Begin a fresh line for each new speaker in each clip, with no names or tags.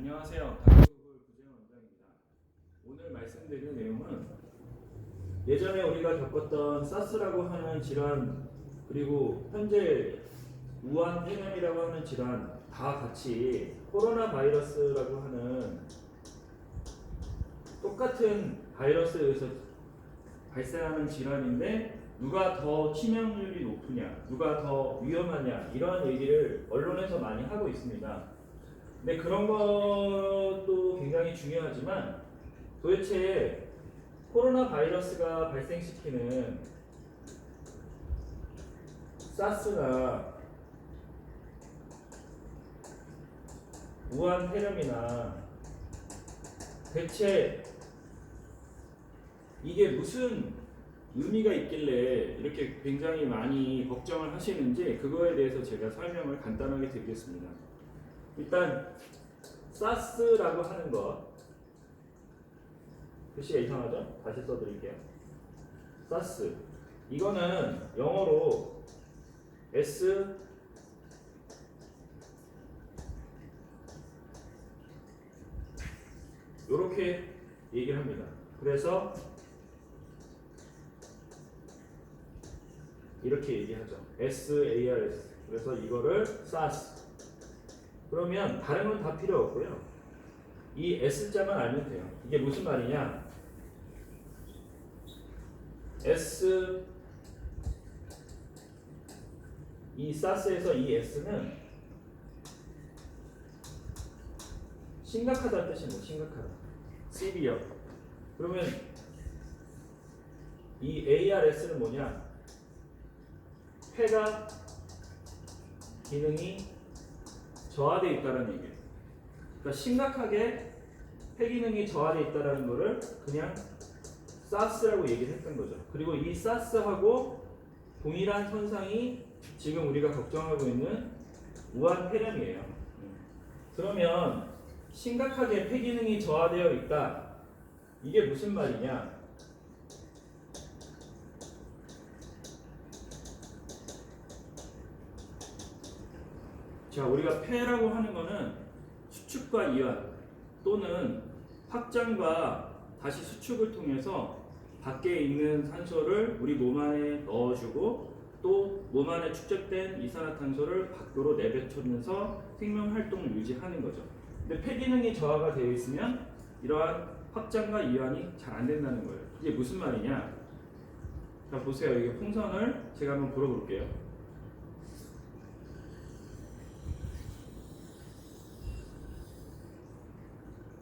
안녕하세요. 다큐구글 구재현 원장입니다. 오늘 말씀드릴 내용은 예전에 우리가 겪었던 사스라고 하는 질환 그리고 현재 우한 폐렴이라고 하는 질환 다 같이 코로나 바이러스라고 하는 똑같은 바이러스에 의해서 발생하는 질환인데 누가 더 치명률이 높으냐, 누가 더 위험하냐 이런 얘기를 언론에서 많이 하고 있습니다. 근데 그런 것도 굉장히 중요하지만 도대체 코로나 바이러스가 발생시키는 사스나 우한 폐렴이나 대체 이게 무슨 의미가 있길래 이렇게 굉장히 많이 걱정을 하시는지 그거에 대해서 제가 설명을 간단하게 드리겠습니다. 일단 사스라고 하는 것 글씨가 이상하죠? 다시 써드릴게요. 사스 이거는 영어로 S 요렇게 얘기를 합니다. 그래서 이렇게 얘기하죠. SARS. 그래서 이거를 SARS. 그러면 다른 건 다 필요 없고요. 이 S자만 알면 돼요. 이게 무슨 말이냐? S 이 SARS에서 이 S는 심각하다는 뜻입니다. 심각하다. severe. 그러면 이 ARS는 뭐냐? 폐가 기능이 저하되어 있다는 얘기예요. 그러니까 심각하게 폐 기능이 저하되어 있다는 거를 그냥 사스라고 얘기를 했던 거죠. 그리고 이 사스하고 동일한 현상이 지금 우리가 걱정하고 있는 우한 폐렴이에요. 그러면 심각하게 폐 기능이 저하되어 있다. 이게 무슨 말이냐? 자, 우리가 폐라고 하는 거는 수축과 이완 또는 확장과 다시 수축을 통해서 밖에 있는 산소를 우리 몸 안에 넣어주고 또 몸 안에 축적된 이산화탄소를 밖으로 내뱉으면서 생명 활동을 유지하는 거죠. 근데 폐 기능이 저하가 되어 있으면 이러한 확장과 이완이 잘 안 된다는 거예요. 이게 무슨 말이냐? 자, 보세요. 이게 풍선을 제가 한번 불어볼게요.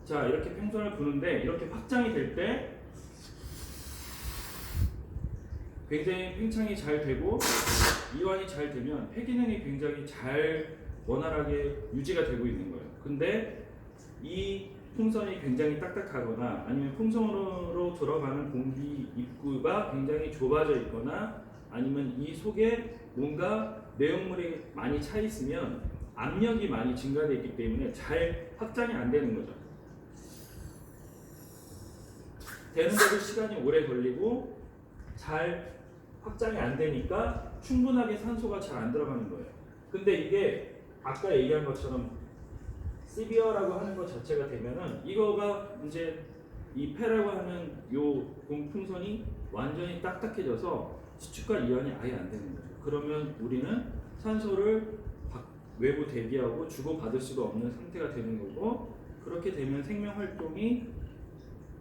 자, 이렇게 풍선을 부는데 이렇게 확장이 될 때 굉장히 팽창이 잘 되고 이완이 잘 되면 폐 기능이 굉장히 잘 원활하게 유지가 되고 있는 거예요. 근데 이 풍선이 굉장히 딱딱하거나 아니면 풍선으로 들어가는 공기 입구가 굉장히 좁아져 있거나 아니면 이 속에 뭔가 내용물이 많이 차 있으면 압력이 많이 증가되어 있기 때문에 잘 확장이 안 되는 거죠. 되는데도 시간이 오래 걸리고 잘 확장이 안 되니까 충분하게 산소가 잘 안 들어가는 거예요. 근데 이게 아까 얘기한 것처럼 시비어라고 하는 것 자체가 되면은 이거가 이제 이 폐라고 하는 요 공풍선이 완전히 딱딱해져서 수축과 이완이 아예 안 되는 거죠. 그러면 우리는 산소를 외부 대기하고 주고받을 수가 없는 상태가 되는 거고 그렇게 되면 생명 활동이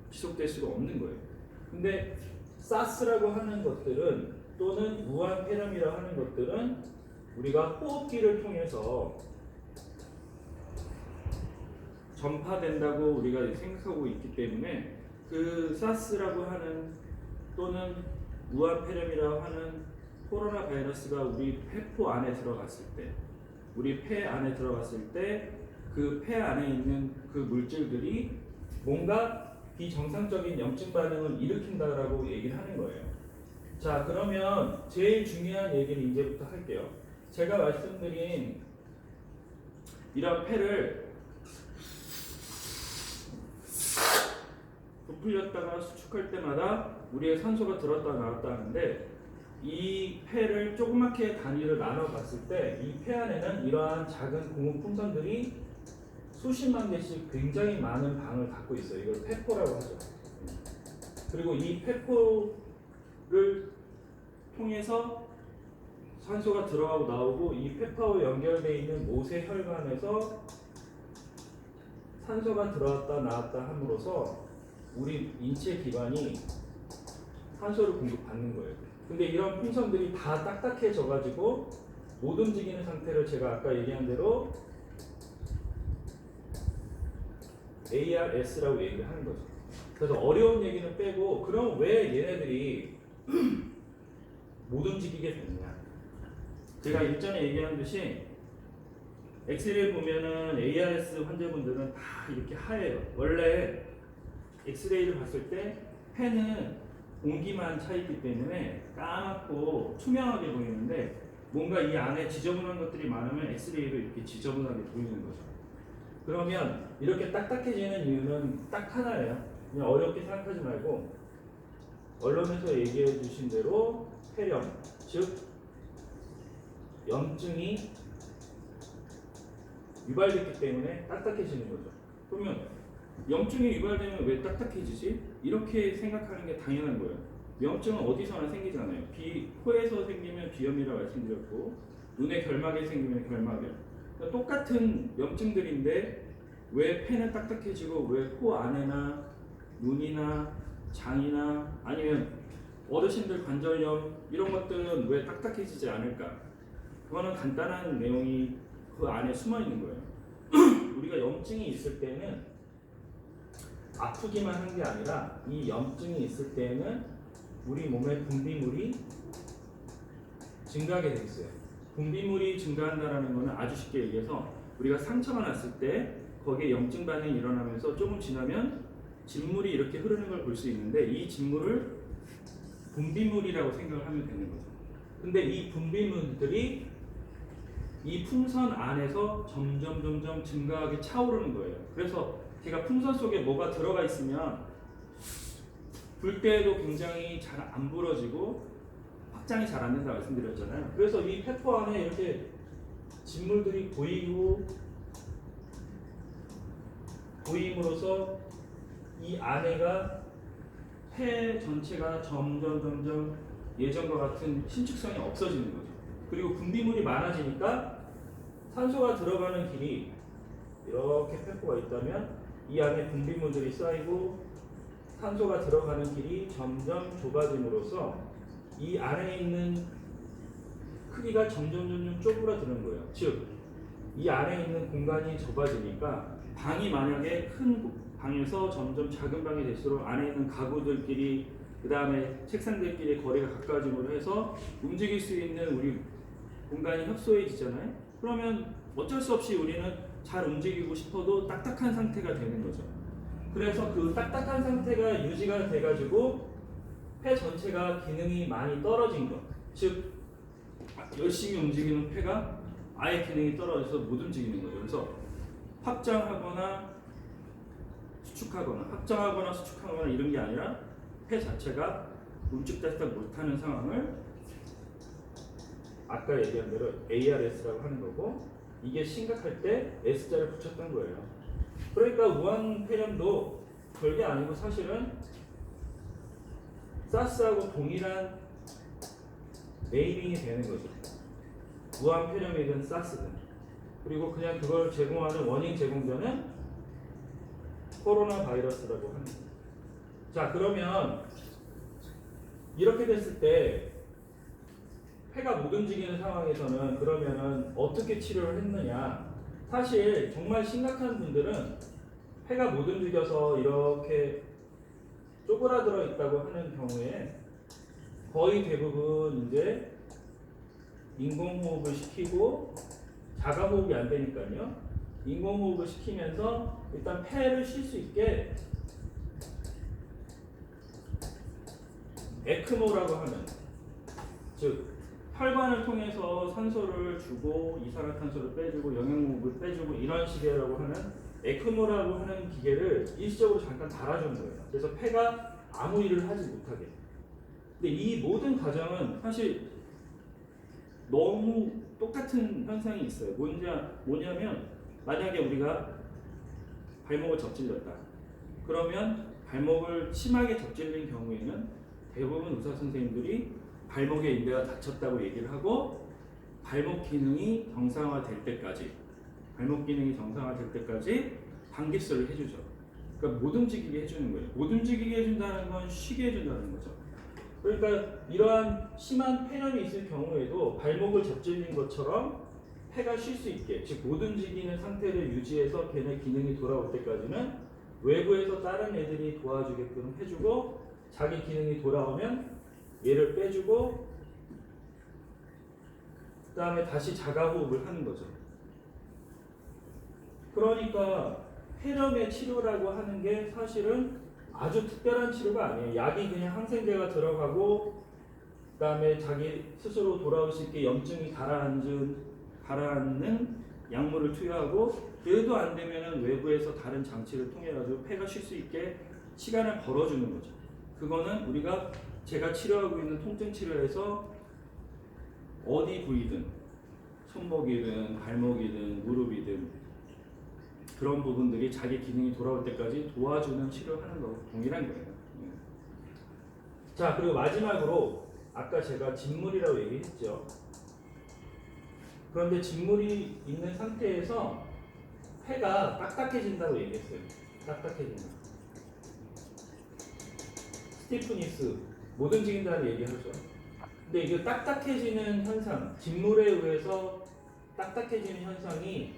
지속될 수가 없는 거예요. 근데 사스라고 하는 것들은 또는 우한 폐렴이라고 하는 것들은 우리가 호흡기를 통해서 전파된다고 우리가 생각하고 있기 때문에 그 사스라고 하는 또는 우한 폐렴이라고 하는 코로나 바이러스가 우리 폐포 안에 들어갔을 때 우리 폐 안에 들어갔을 때 그 폐 안에 있는 그 물질들이 뭔가 비정상적인 염증 반응을 일으킨다라고 얘기를 하는 거예요. 자, 그러면 제일 중요한 얘기를 이제부터 할게요. 제가 말씀드린 이런 폐를 부풀렸다가 수축할 때마다 우리의 산소가 들었다 나왔다 하는데 이 폐를 조그맣게 단위를 나눠 봤을 때 이 폐 안에는 이러한 작은 고무 풍선들이 수십만 개씩 굉장히 많은 방을 갖고 있어요. 이걸 페포라고 하죠. 그리고 이 페포를 통해서 산소가 들어가고 나오고 이 페파와 연결되어 있는 모세 혈관에서 산소가 들어왔다 나왔다 함으로써 우리 인체 기관이 산소를 공급받는 거예요. 근데 이런 풍선들이 다 딱딱해져 가지고 못 움직이는 상태를 제가 아까 얘기한 대로 ARS라고 얘기를 하는 거죠. 그래서 어려운 얘기는 빼고 그럼 왜 얘네들이 못 움직이게 됐냐? 제가 일전에 얘기한 듯이 엑스레이 보면은 ARS 환자분들은 다 이렇게 하얘요. 원래 엑스레이를 봤을 때 폐는 공기만 차 있기 때문에 까맣고 투명하게 보이는데 뭔가 이 안에 지저분한 것들이 많으면 엑스레이로 이렇게 지저분하게 보이는 거죠. 그러면 이렇게 딱딱해지는 이유는 딱 하나예요. 그냥 어렵게 생각하지 말고 언론에서 얘기해 주신 대로 폐렴, 즉 염증이 유발됐기 때문에 딱딱해지는 거죠. 그러면 염증이 유발되면 왜 딱딱해지지? 이렇게 생각하는 게 당연한 거예요. 염증은 어디서나 생기잖아요. 코에서 생기면 비염이라고 말씀드렸고 눈의 결막에 생기면 결막염. 그러니까 똑같은 염증들인데 왜 폐는 딱딱해지고 왜 코 안에나 눈이나 장이나 아니면 어르신들 관절염 이런 것들은 왜 딱딱해지지 않을까? 그거는 간단한 내용이 그 안에 숨어 있는 거예요. 우리가 염증이 있을 때는 아프기만 한 게 아니라 이 염증이 있을 때는 우리 몸의 분비물이 증가하게 돼 있어요. 분비물이 증가한다는 것은 아주 쉽게 얘기해서 우리가 상처가 났을 때 거기에 염증 반응이 일어나면서 조금 지나면 진물이 이렇게 흐르는 걸 볼 수 있는데 이 진물을 분비물이라고 생각을 하면 되는 거죠. 근데 이 분비물들이 이 풍선 안에서 점점 증가하게 차오르는 거예요. 그래서 제가 풍선 속에 뭐가 들어가 있으면 불 때에도 굉장히 잘 안 불어지고 확장이 잘 안 된다 말씀드렸잖아요. 그래서 이 페퍼 안에 이렇게 진물들이 보임으로써 이 안에가 폐 전체가 점점 예전과 같은 신축성이 없어지는 거죠. 그리고 분비물이 많아지니까 산소가 들어가는 길이 이렇게 페퍼가 있다면 이 안에 분비물들이 쌓이고 산소가 들어가는 길이 점점 좁아짐으로써 이 안에 있는 크기가 점점 쪼그라드는 거예요. 즉, 이 안에 있는 공간이 좁아지니까 방이 만약에 큰 방에서 점점 작은 방이 될수록 안에 있는 가구들끼리 그 다음에 책상들끼리 거리가 가까워짐으로 해서 움직일 수 있는 우리 공간이 협소해지잖아요. 그러면 어쩔 수 없이 우리는 잘 움직이고 싶어도 딱딱한 상태가 되는 거죠. 그래서 그 딱딱한 상태가 유지가 돼가지고 폐 전체가 기능이 많이 떨어진 것. 즉 열심히 움직이는 폐가 아예 기능이 떨어져서 못 움직이는 거죠. 그래서 확장하거나 수축하거나 이런 게 아니라 폐 자체가 움직달싹 못하는 상황을 아까 얘기한 대로 ARS라고 하는 거고, 이게 심각할 때 S자를 붙였던 거예요. 그러니까 우한 폐렴도 별게 아니고 사실은 사스하고 동일한 네이밍이 되는 거죠. 우한 폐렴이든 사스든. 그리고 그냥 그걸 제공하는 원인 제공자는 코로나 바이러스라고 합니다. 자, 그러면 이렇게 됐을 때 폐가 못 움직이는 상황에서는 그러면은 어떻게 치료를 했느냐? 사실 정말 심각한 분들은 폐가 못 움직여서 이렇게 쪼그라들어 있다고 하는 경우에 거의 대부분 이제 인공호흡을 시키고 자가호흡이 안 되니까요. 인공호흡을 시키면서 일단 폐를 쉴 수 있게 에크모라고 하는, 즉 혈관을 통해서 산소를 주고 이산화탄소를 빼주고 영양분을 빼주고 이런 식이라고 하는 에크모라고 하는 기계를 일시적으로 잠깐 달아주는 거예요. 그래서 폐가 아무 일을 하지 못하게. 근데 이 모든 과정은 사실 너무 똑같은 현상이 있어요. 뭐냐면 만약에 우리가 발목을 접질렸다. 그러면 발목을 심하게 접질린 경우에는 대부분 의사 선생님들이 발목의 인대가 다쳤다고 얘기를 하고 발목 기능이 정상화될 때까지 방깁스를 해주죠. 그러니까 못 움직이게 해주는 거예요. 못 움직이게 해준다는 건 쉬게 해준다는 거죠. 그러니까 이러한 심한 폐렴이 있을 경우에도 발목을 접질린 것처럼 폐가 쉴 수 있게, 즉 못 움직이는 상태를 유지해서 걔네 기능이 돌아올 때까지는 외부에서 다른 애들이 도와주게끔 해주고 자기 기능이 돌아오면 얘를 빼주고 그 다음에 다시 자가호흡을 하는 거죠. 그러니까 폐렴의 치료라고 하는 게 사실은 아주 특별한 치료가 아니에요. 약이 그냥 항생제가 들어가고 그 다음에 자기 스스로 돌아올 수 있게 염증이 가라앉는 약물을 투여하고 그래도 안 되면은 외부에서 다른 장치를 통해 가지고 폐가 쉴 수 있게 시간을 벌어주는 거죠. 그거는 제가 치료하고 있는 통증 치료에서 어디 부위든 손목이든 발목이든 무릎이든 그런 부분들이 자기 기능이 돌아올 때까지 도와주는 치료하는 거고 동일한 거예요. 자, 그리고 마지막으로 아까 제가 진물이라고 얘기했죠. 그런데 진물이 있는 상태에서 폐가 딱딱해진다고 얘기했어요. 딱딱해진다. 스티프니스, 못 움직인다는 얘기하죠. 근데 이게 딱딱해지는 현상, 진물에 의해서 딱딱해지는 현상이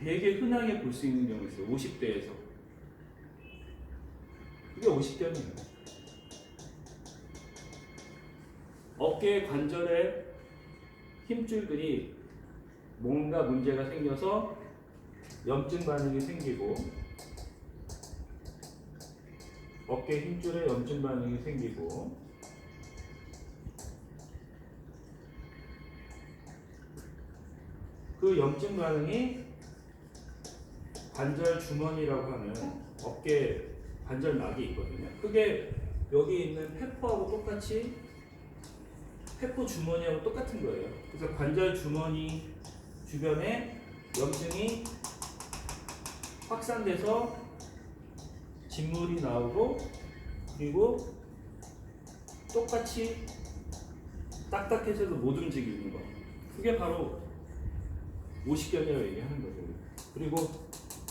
되게 흔하게 볼 수 있는 경우 있어요. 50대에서. 이게 50견이에요. 어깨 관절의 힘줄들이 뭔가 문제가 생겨서 염증 반응이 생기고 어깨 힘줄에 염증 반응이 생기고 그 염증 반응이 관절 주머니라고 하는 어깨 관절막이 있거든요. 그게 여기 있는 페퍼하고 똑같이 페퍼 주머니하고 똑같은 거예요. 그래서 관절 주머니 주변에 염증이 확산돼서 진물이 나오고 그리고 똑같이 딱딱해져도 못 움직이는 거. 그게 바로 오십견이라고 얘기하는 거죠. 그리고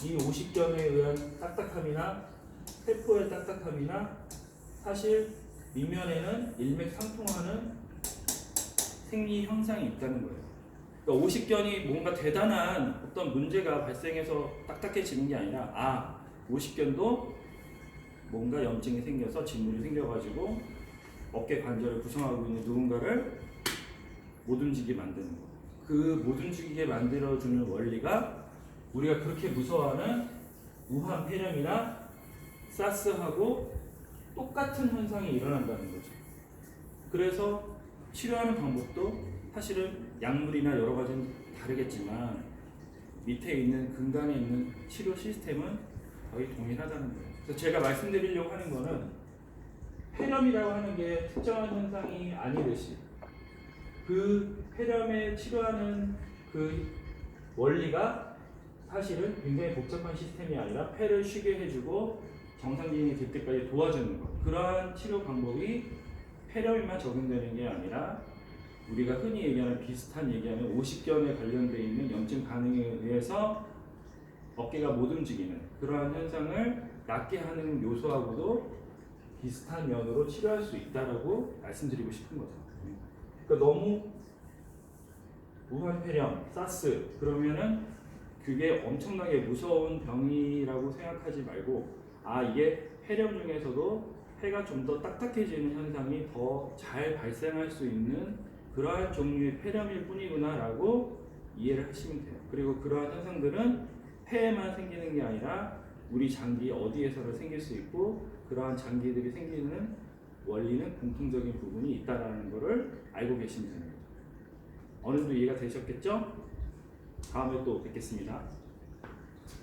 이 오십견에 의한 딱딱함이나 세포의 딱딱함이나 사실 밑면에는 일맥상통하는 생리 현상이 있다는 거예요. 그러니까 오십견이 뭔가 대단한 어떤 문제가 발생해서 딱딱해지는 게 아니라 오십견도 뭔가 염증이 생겨서 진물이 생겨가지고 어깨 관절을 구성하고 있는 누군가를 못 움직이게 만드는 거. 그 못 움직이게 만들어주는 원리가 우리가 그렇게 무서워하는 우한 폐렴이나 사스하고 똑같은 현상이 일어난다는 거죠. 그래서 치료하는 방법도 사실은 약물이나 여러 가지는 다르겠지만 밑에 있는 근간에 있는 치료 시스템은 거의 동일하다는 거예요. 그래서 제가 말씀드리려고 하는 거는 폐렴이라고 하는 게 특정한 현상이 아니듯이 그 폐렴에 치료하는 그 원리가 사실은 굉장히 복잡한 시스템이 아니라 폐를 쉬게 해주고 정상 기능이 될 때까지 도와주는 것. 그러한 치료 방법이 폐렴에만 적용되는 게 아니라 우리가 흔히 얘기하는 비슷한 얘기하는 오십견에 관련되어 있는 염증 반응에 의해서 어깨가 못 움직이는 그러한 현상을 낫게 하는 요소하고도 비슷한 면으로 치료할 수 있다라고 말씀드리고 싶은 거죠. 그러니까 너무 우한폐렴, 사스 그러면은 그게 엄청나게 무서운 병이라고 생각하지 말고 이게 폐렴 중에서도 폐가 좀 더 딱딱해지는 현상이 더 잘 발생할 수 있는 그러한 종류의 폐렴일 뿐이구나 라고 이해를 하시면 돼요. 그리고 그러한 현상들은 폐에만 생기는 게 아니라 우리 장기 어디에서나 생길 수 있고 그러한 장기들이 생기는 원리는 공통적인 부분이 있다는 것을 알고 계시면 됩니다. 어느 정도 이해가 되셨겠죠? 다음에 또 뵙겠습니다.